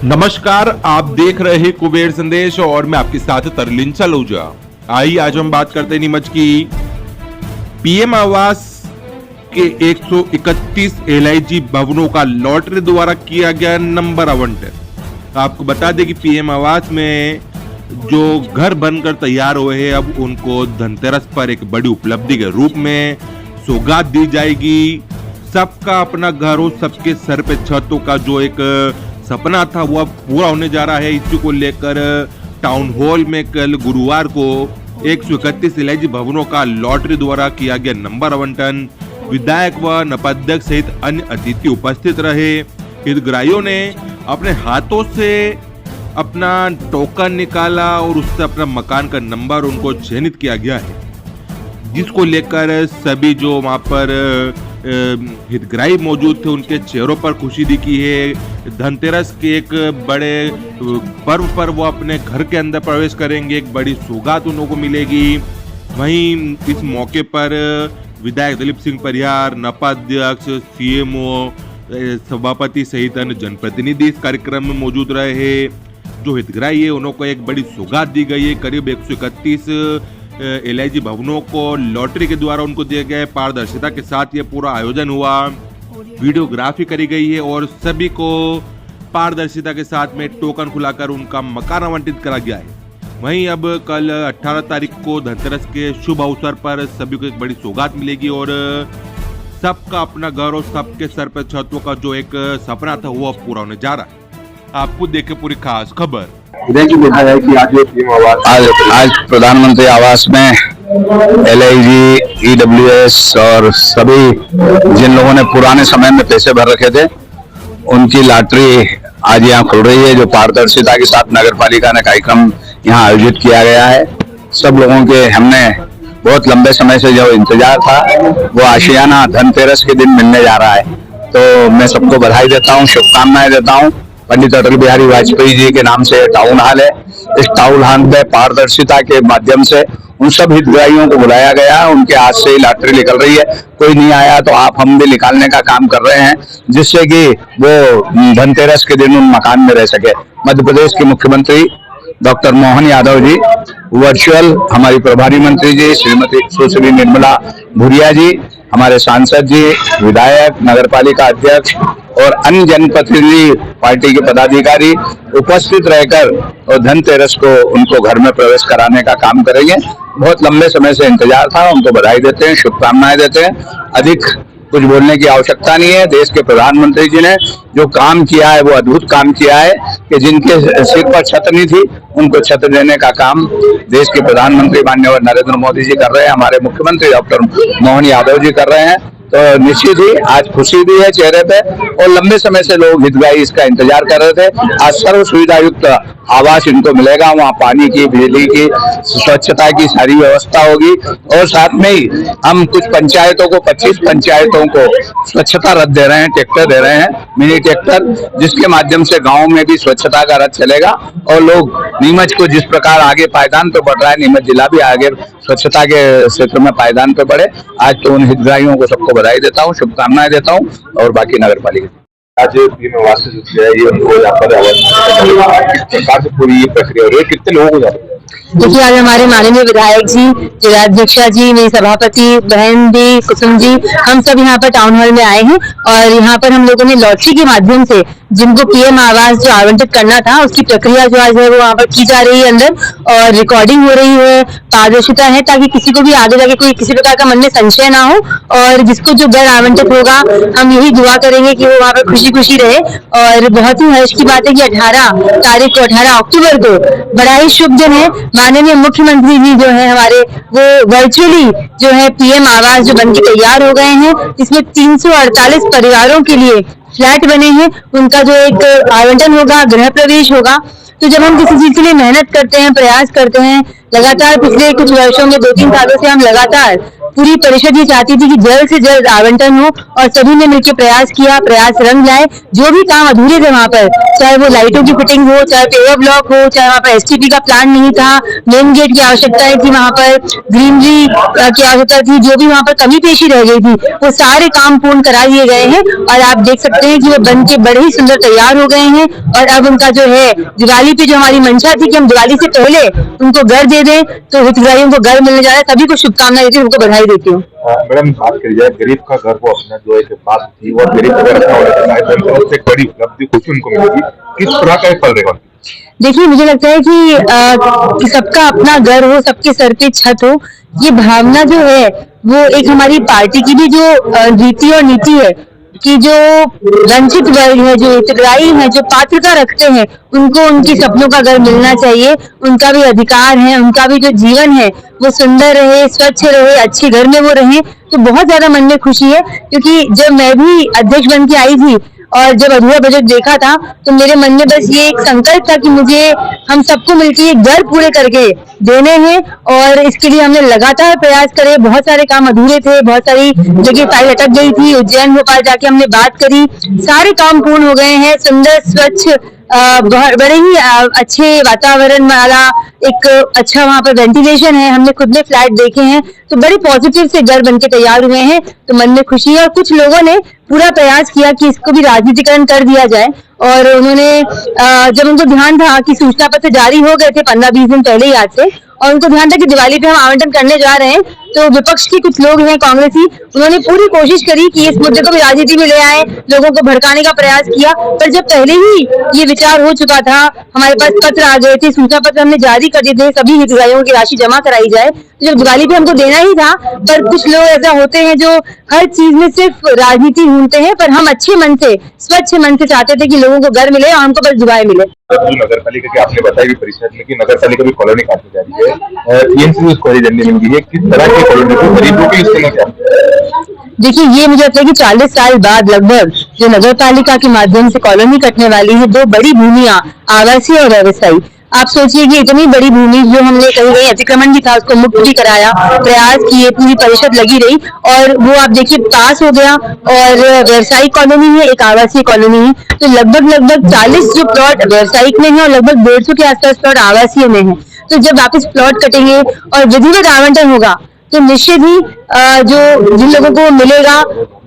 नमस्कार, आप देख रहे हैं कुबेर संदेश और मैं आपके साथ तरलिन सलूजा। आइए आज हम बात करते हैं नीमच की पीएम आवास के 131 एलआईजी भवनों का लॉटरी द्वारा किया गया नंबर आवंटन। आपको बता दें कि पीएम आवास में जो घर बनकर तैयार हुए हैं अब उनको धनतेरस पर एक बड़ी उपलब्धि के रूप में सौगात दी जाएगी। सबका अपना घर हो, सबके सर पे छतों का जो एक सपना था वो अब पूरा होने जा रहा है। इसी को लेकर टाउन हॉल में कल गुरुवार को 131 एलआईजी भवनों का लॉटरी द्वारा किया गया नंबर आवंटन। विधायक व नपाध्यक्ष सहित अन्य अतिथि उपस्थित रहे। हितग्राहियों ने अपने हाथों से अपना टोकन निकाला और उससे अपना मकान का नंबर उनको चयनित किया गया है, जिसको लेकर सभी जो वहां पर हितग्राही मौजूद थे उनके चेहरों पर खुशी दिखी है। धनतेरस के एक बड़े पर्व पर वो अपने घर के अंदर प्रवेश करेंगे, एक बड़ी सौगात उन लोगों को मिलेगी। वहीं इस मौके पर विधायक दिलीप सिंह परिहार, नपाध्यक्ष, सीएमओ, सभापति सहित अन्य जनप्रतिनिधि इस कार्यक्रम में मौजूद रहे। जो हितग्राही है उनको एक बड़ी सौगात दी गई है। करीब 131 एलआईजी भवनों को लॉटरी के द्वारा उनको दिया गया है। पारदर्शिता के साथ ये पूरा आयोजन हुआ, वीडियोग्राफी करी गई है और सभी को पारदर्शिता के साथ में टोकन खुलाकर उनका मकान आवंटित करा गया है। वहीं अब कल 18 तारीख को धनतेरस के शुभ अवसर पर सभी को एक बड़ी सौगात मिलेगी और सबका अपना घर और सबके सर पर छतों का जो एक सपना था वो अब पूरा होने जा रहा है। आपको देखे पूरी खास खबर। है कि आज प्रधानमंत्री आवास में LIG, EWS और सभी जिन लोगों ने पुराने समय में पैसे भर रखे थे उनकी लॉटरी आज यहाँ खुल रही है, जो पारदर्शिता के साथ नगर पालिका ने कार्यक्रम यहाँ आयोजित किया गया है। सब लोगों के हमने बहुत लंबे समय से जो इंतजार था वो आशियाना धनतेरस के दिन मिलने जा रहा है। तो मैं सबको बधाई देता हूँ, शुभकामनाएं देता हूँ। पंडित अटल बिहारी वाजपेयी जी के नाम से टाउन हॉल है। इस टाउन हॉल में पारदर्शिता के माध्यम से उन सब हितग्राहियों को बुलाया गया। उनके हाथ से ही लॉटरी निकल रही है। कोई नहीं आया तो हम भी निकालने का काम कर रहे हैं, जिससे कि वो धनतेरस के दिन उन मकान में रह सके। मध्य प्रदेश के मुख्यमंत्री डॉक्टर मोहन यादव जी, वर्चुअल हमारी प्रभारी मंत्री जी श्रीमती सुश्री निर्मला भूरिया जी, हमारे सांसद जी, विधायक, नगरपालिका अध्यक्ष और अन्य जनप्रतिनिधि पार्टी के पदाधिकारी उपस्थित रहकर और धनतेरस को उनको घर में प्रवेश कराने का काम करेंगे। बहुत लंबे समय से इंतजार था, उनको बधाई देते हैं, शुभकामनाएं देते हैं। अधिक कुछ बोलने की आवश्यकता नहीं है। देश के प्रधानमंत्री जी ने जो काम किया है वो अद्भुत काम किया है कि जिनके सिर पर छत नहीं थी उनको छत देने का काम देश के प्रधानमंत्री माननीय नरेंद्र मोदी जी कर रहे हैं, हमारे मुख्यमंत्री डॉक्टर मोहन यादव जी कर रहे हैं। तो निश्चित ही आज खुशी भी है चेहरे पे और लंबे समय से लोग हितग्राही इसका इंतजार कर रहे थे। आज सर्व सुविधा युक्त आवास इनको मिलेगा। वहाँ पानी की, बिजली की, स्वच्छता की सारी व्यवस्था होगी और साथ में ही हम कुछ पंचायतों को 25 पंचायतों को स्वच्छता रथ दे रहे हैं, ट्रैक्टर दे रहे हैं, मिनी ट्रैक्टर, जिसके माध्यम से गाँव में भी स्वच्छता का रथ चलेगा और लोग नीमच को जिस प्रकार आगे पायदान पे बढ़ रहा है, नीमच जिला भी आगे स्वच्छता के क्षेत्र में पायदान पे बढ़े। आज तो उन हितग्राहियों को सबको बधाई देता हूँ, शुभकामनाएं देता हूँ और बाकी नगर पालिका आज पीएम आवास जो है ये उनको यहाँ पर किस प्रकार से पूरी ये प्रक्रिया हो रही है, कितने लोगों को देखिए आज हमारे माननीय विधायक जी, जिलाध्यक्षा जी, मेरी सभापति बहन भी कुसुम जी, हम सब यहाँ पर टाउन हॉल में आए हैं और यहाँ पर हम लोगों ने लॉटरी के माध्यम से जिनको पीएम आवास जो आवंटित करना था उसकी प्रक्रिया जो आज है वो वहाँ पर की जा रही है अंदर और रिकॉर्डिंग हो रही है। पारदर्शिता है ताकि किसी को भी आगे जाके कोई किसी प्रकार का मन में संशय ना हो और जिसको जो घर आवंटित होगा हम यही दुआ करेंगे कि वो वहाँ पर खुशी खुशी रहे। और बहुत ही हर्ष की बात है कि 18 तारीख को 18 अक्टूबर को बड़ा ही शुभ दिन है। माननीय मुख्यमंत्री जी जो है हमारे वो वर्चुअली जो है पीएम आवास जो बनके तैयार हो गए हैं, इसमें 348 परिवारों के लिए फ्लैट बने हैं। उनका जो एक आवंटन होगा, गृह प्रवेश होगा। तो जब हम किसी चीज के लिए मेहनत करते हैं, प्रयास करते हैं, लगातार पिछले कुछ वर्षों में 2-3 सालों से हम लगातार पूरी परिषद ये चाहती थी कि जल्द से जल्द आवंटन हो और सभी ने मिलकर प्रयास किया, प्रयास रंग लाए। जो भी काम अधूरे थे वहां पर, चाहे वो लाइटों की फिटिंग हो, चाहे पेवर ब्लॉक हो, चाहे वहां पर एसटीपी का प्लान नहीं था, मेन गेट की आवश्यकताएं थी, वहां पर ग्रीनरी की आवश्यकता थी, जो भी वहां पर कमी पेशी रह गई थी वो सारे काम पूर्ण करा दिए गए हैं और आप देख सकते हैं कि वो बन के बड़े ही सुंदर तैयार हो गए हैं। और अब उनका जो है दिवाली पे जो हमारी मंशा थी कि हम दिवाली से पहले उनको घर दे दें, तो हितग्राहियों को घर मिलने जा रहा है। सभी को शुभकामनाएं देती हूँ, उनको बधाई देती हूँ। मैडम, बात करी जाए गरीब का घर को अपना जो एक बात थी और गरीब का घर अपना होने का सबसे बड़ी उपलब्धि खुशी उनको मिलेगी, किस तरह का फल रहेगा? देखिए, मुझे लगता है कि सबका अपना घर हो, सबके सर पे छत हो, ये भावना जो है वो एक हमारी पार्टी की भी जो रीति और नीति है कि जो वंचित वर्ग है, जो हितग्राही है, जो पात्रता रखते हैं, उनको उनके सपनों का घर मिलना चाहिए। उनका भी अधिकार है, उनका भी जो जीवन है वो सुंदर रहे, स्वच्छ रहे, अच्छे घर में वो रहे। तो बहुत ज्यादा मन में खुशी है, क्योंकि जब मैं भी अध्यक्ष बन के आई थी और जब अधूरा बजट देखा था तो मेरे मन में बस ये एक संकल्प था कि मुझे हम सबको मिलकर ये घर पूरे करके देने हैं और इसके लिए हमने लगातार प्रयास करे। बहुत सारे काम अधूरे थे, बहुत सारी जगह फाइल अटक गई थी, उज्जैन भोपाल जाके हमने बात करी, सारे काम पूर्ण हो गए हैं। सुंदर स्वच्छ बड़े ही अच्छे वातावरण वाला एक अच्छा वहां पर वेंटिलेशन है, हमने खुद ने फ्लैट देखे हैं, तो बड़े पॉजिटिव से घर बनके तैयार हुए हैं। तो मन में खुशी है और कुछ लोगों ने पूरा प्रयास किया कि इसको भी राजनीतिकरण कर दिया जाए और उन्होंने जब उनको ध्यान था कि सूचना पत्र जारी हो गए थे 15-20 दिन पहले ही आज से, और उनको ध्यान था कि दिवाली पे हम आवंटन करने जा रहे हैं, तो विपक्ष के कुछ लोग हैं कांग्रेसी, उन्होंने पूरी कोशिश करी कि इस मुद्दे को भी राजनीति में ले आए, लोगों को भड़काने का प्रयास किया। पर जब पहले ही ये विचार हो चुका था, हमारे पास पत्र आ गए थे, सूचना पत्र हमने जारी कर दिए थे, सभी हितग्राहियों की राशि जमा कराई जाए, तो जब दिवाली पे हमको देना ही था। पर कुछ लोग ऐसा होते हैं जो हर चीज में सिर्फ राजनीति ढूंढते हैं, पर हम अच्छे मन से, स्वच्छ मन से चाहते थे कि लोगों को घर मिले और हमको बस दुआएं मिले। नगर पालिका की आपने बताया कि परिषद में कि नगर पालिका भी कॉलोनी काटने जा रही है, टीएमसी को उसको हरी झंडी मिल गई है, किस तरह की कॉलोनी को गरीबों के लिए क्या? देखिए, ये मुझे लगता है कि 40 साल बाद लगभग जो नगर पालिका के माध्यम से कॉलोनी कटने वाली है, 2 बड़ी भूमियां आवासीय और व्यवसायी। आप सोचिए कि इतनी बड़ी भूमि जो हमने कहीं अतिक्रमण भी था उसको मुक्त भी कराया, प्रयास किए, पूरी परिषद लगी रही और वो आप देखिए पास हो गया। और व्यवसायिक कॉलोनी है, एक आवासीय कॉलोनी है, तो लगभग 40 जो प्लॉट व्यवसायिक में है और लगभग 150 के आसपास प्लॉट आवासीय में है। तो जब वापस प्लॉट कटेंगे और विधिवत आवंटन होगा तो निश्चित ही जो जिन लोगों को मिलेगा,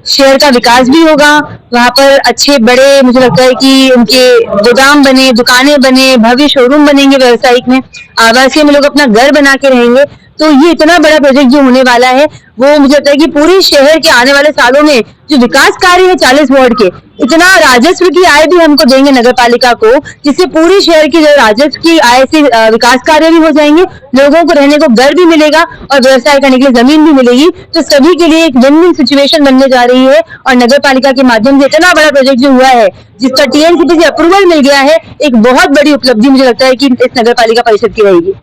शहर का विकास भी होगा, वहां पर अच्छे बड़े मुझे लगता है कि उनके गोदाम बने, दुकानें बने, भव्य शोरूम बनेंगे व्यवसायिक में, आवासीय में लोग अपना घर बना के रहेंगे। तो ये इतना बड़ा प्रोजेक्ट जो होने वाला है वो मुझे लगता है कि पूरे शहर के आने वाले सालों में जो विकास कार्य है 40 वार्ड के, इतना राजस्व की आय भी हमको देंगे नगर पालिका को, जिससे पूरे शहर की जो राजस्व की आय से विकास कार्य भी हो जाएंगे, लोगों को रहने को घर भी मिलेगा और व्यवसाय करने के लिए जमीन भी मिलेगी। तो सभी के लिए एक विन विन सिचुएशन बनने जा रही है और नगर पालिका के माध्यम से इतना बड़ा प्रोजेक्ट जो हुआ है जिसका टीएनसीपी से अप्रूवल मिल गया है, एक बहुत बड़ी उपलब्धि मुझे लगता है कि इस नगर पालिका परिषद की रहेगी।